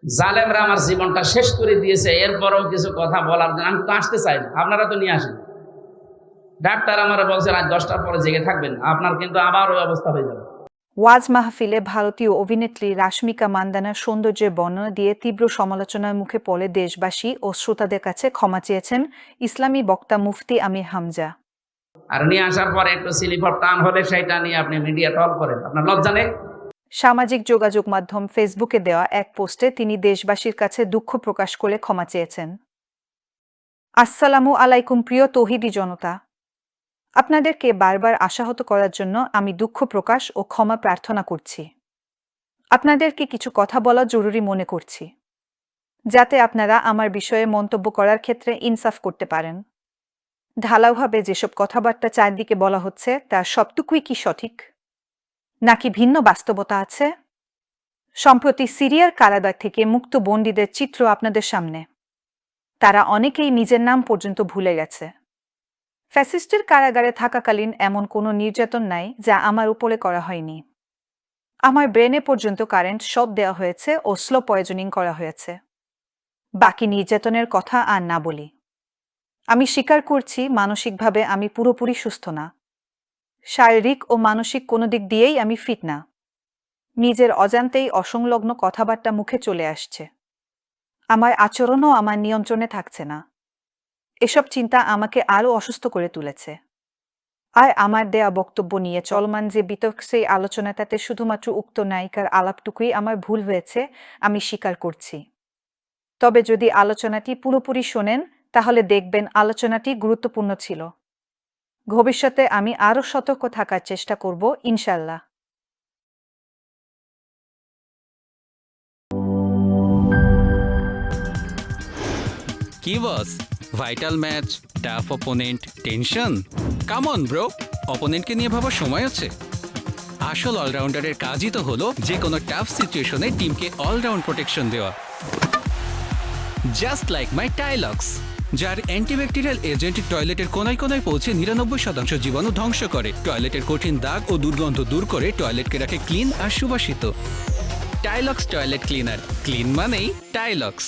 জালেমরা আমার জীবনটা শেষ করে দিয়েছে, এরপরেও কিছু কথা বলার জন্য আমি তো আসতে চাই না, আপনারা তো নিয়ে আসেন। ডাক্তার আমার বলছে রাত 10টার পরে জেগে থাকবেন, আপনার কিন্তু আবার ওই অবস্থা হয়ে যাবে। ওয়াজ মাহফিলে ভারতীয় অভিনেত্রী রাশমিকা মান্দানার সৌন্দর্যের বর্ণনা দিয়ে তীব্র সমালোচনার মুখে পড়ে দেশবাসী ও শ্রোতাদের কাছে ক্ষমা চেয়েছেন ইসলামী বক্তা মুফতি আমির হামজা। আর নিয়ে আসার পরে একটু সিলিফর টান হলে সেটা নিয়ে আপনি মিডিয়া টল করেন, আপনার লজ্জা নেই? সামাজিক যোগাযোগ মাধ্যম ফেসবুকে দেওয়া এক পোস্টে তিনি দেশবাসীর কাছে দুঃখ প্রকাশ করে ক্ষমা চেয়েছেন। আসসালামু আলাইকুম প্রিয় তৌহিদি জনতা, আপনাদেরকে বারবার আশাহত করার জন্য আমি দুঃখ প্রকাশ ও ক্ষমা প্রার্থনা করছি। আপনাদেরকে কিছু কথা বলা জরুরি মনে করছি, যাতে আপনারা আমার বিষয়ে মন্তব্য করার ক্ষেত্রে ইনসাফ করতে পারেন। ঢালাওভাবে যেসব কথাবার্তা চারদিকে বলা হচ্ছে তার সবটুকুই কি সঠিক, নাকি ভিন্ন বাস্তবতা আছে? সম্প্রতি সিরিয়ার কারাগার থেকে মুক্ত বন্দীদের চিত্র আপনাদের সামনে। তারা অনেকেই নিজের নাম পর্যন্ত ভুলে গেছে। ফ্যাসিস্টের কারাগারে থাকাকালীন এমন কোনো নির্যাতন নাই যা আমার উপরে করা হয়নি। আমার ব্রেনে পর্যন্ত কারেন্ট শক দেওয়া হয়েছে ও স্লো পয়জনিং করা হয়েছে। বাকি নির্যাতনের কথা আর না বলি। আমি স্বীকার করছি মানসিকভাবে আমি পুরোপুরি সুস্থ না। শারীরিক ও মানসিক কোনো দিক দিয়েই আমি ফিট না। নিজের অজান্তেই অসংলগ্ন কথাবার্তা মুখে চলে আসছে। আমার আচরণও আমার নিয়ন্ত্রণে থাকছে না। এসব চিন্তা আমাকে আরও অসুস্থ করে তুলেছে। আর আমার দেয়া বক্তব্য নিয়ে চলমান যে বিতর্ক সেই আলোচনাটাতে শুধুমাত্র উক্ত নায়িকার আলাপটুকুই আমার ভুল হয়েছে আমি স্বীকার করছি। তবে যদি আলোচনাটি পুরোপুরি শোনেন তাহলে দেখবেন আলোচনাটি গুরুত্বপূর্ণ ছিল। ভবিষ্যতে আমি আরও সতর্ক থাকার চেষ্টা করব ইনশাল্লাহ। কি boss, vital match, tough opponent, tension? Come on bro, অপোনেন্টকে নিয়ে ভাবার সময় আছে। আসল অলরাউন্ডারের কাজই তো হলো যে কোনো টাফ সিচুয়েশনে টিমকে অলরাউন্ড প্রোটেকশন দেওয়া। জাস্ট লাইক মাই টাইলক্স, যার অ্যান্টিব্যাকটেরিয়াল এজেন্ট টয়লেটের কোনায় কোনায় পৌঁছে 99% জীবাণু ধ্বংস করে, টয়লেটের কঠিন দাগ ও দুর্গন্ধ দূর করে টয়লেটকে রাখে ক্লিন আর সুবাসিত। টাইলক্স টয়লেট ক্লিনার, ক্লিন মানেই টাইলক্স।